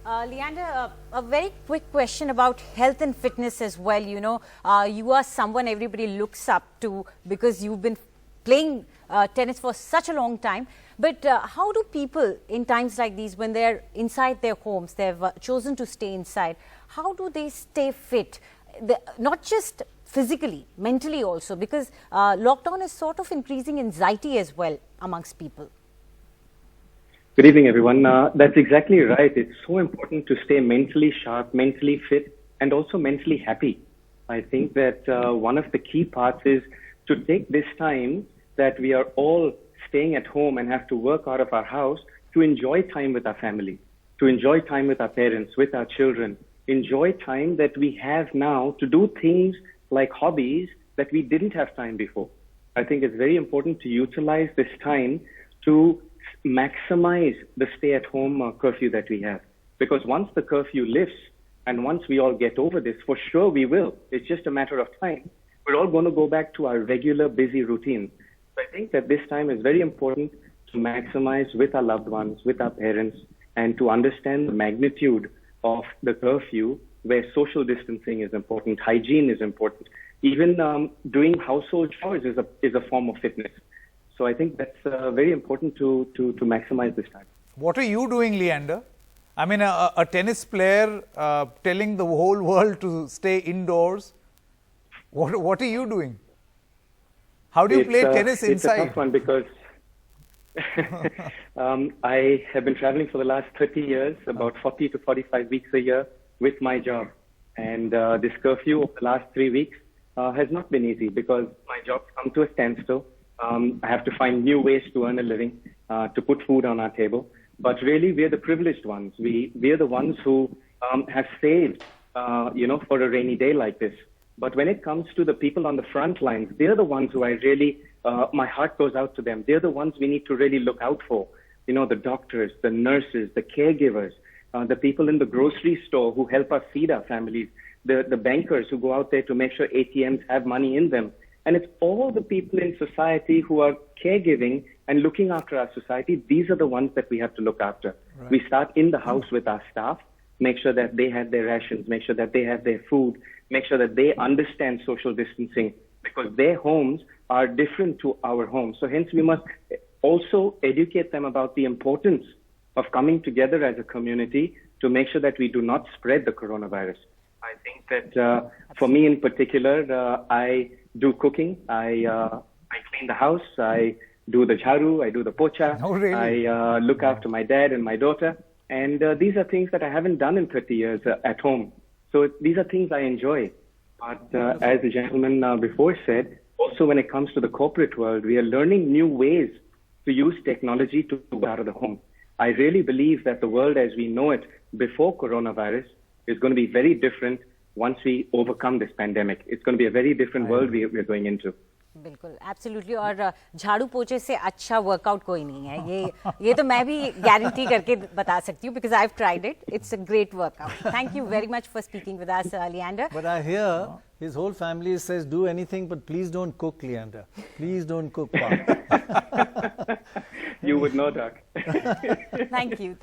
Leander, a very quick question about health and fitness as well. You know, you are someone everybody looks up to because you've been playing tennis for such a long time. But how do people in times like these, when they're inside their homes, they've chosen to stay inside, how do they stay fit? Not just physically, mentally also, because lockdown is sort of increasing anxiety as well amongst people. Good evening, everyone. That's exactly right. It's so important to stay mentally sharp, mentally fit, and also mentally happy. I think that one of the key parts is to take this time that we are all staying at home and have to work out of our house to enjoy time with our family, to enjoy time with our parents, with our children, enjoy time that we have now to do things like hobbies that we didn't have time before. I think it's very important to utilize this time to maximize the stay-at-home curfew that we have. Because once the curfew lifts and once we all get over this, for sure we will. It's just a matter of time. We're all going to go back to our regular busy routine. So I think that this time is very important to maximize with our loved ones, with our parents, and to understand the magnitude of the curfew, where social distancing is important, hygiene is important. Even doing household chores is a form of fitness. So I think that's very important to maximize this time. What are you doing, Leander? I mean, a tennis player telling the whole world to stay indoors. What are you doing? How do you play tennis inside? It's a tough one because I have been traveling for the last 30 years, about 40 to 45 weeks a year with my job. And this curfew of the last 3 weeks has not been easy because my job's come to a standstill. I have to find new ways to earn a living, to put food on our table. But really, we're the privileged ones. We're the ones who have saved, for a rainy day like this. But when it comes to the people on the front lines, they're the ones who I really, my heart goes out to them. They're the ones we need to really look out for. You know, the doctors, the nurses, the caregivers, the people in the grocery store who help us feed our families, the bankers who go out there to make sure ATMs have money in them. And it's all the people in society who are caregiving and looking after our society. These are the ones that we have to look after. Right. We start in the house with our staff, make sure that they have their rations, make sure that they have their food, make sure that they understand social distancing, because their homes are different to our homes. So hence we must also educate them about the importance of coming together as a community to make sure that we do not spread the coronavirus. I think that for me in particular, I do cooking, I clean the house, I do the jharu, I do the pocha, oh, really? I look after my dad and my daughter. And these are things that I haven't done in 30 years at home. So these are things I enjoy. But as the gentleman before said, also when it comes to the corporate world, we are learning new ways to use technology to go out of the home. I really believe that the world as we know it before coronavirus is going to be very different once we overcome this pandemic. It's going to be a very different world we're going into. बिल्कुल absolutely और झाड़ू पोछे से अच्छा workout कोई नहीं है ये तो मैं भी गारंटी करके बता सकती हूँ because I've tried it. It's a great workout. Thank you very much for speaking with us, Leander. But I hear his whole family says do anything but please don't cook, Leander. Please don't cook. You would know, Doc. Thank you.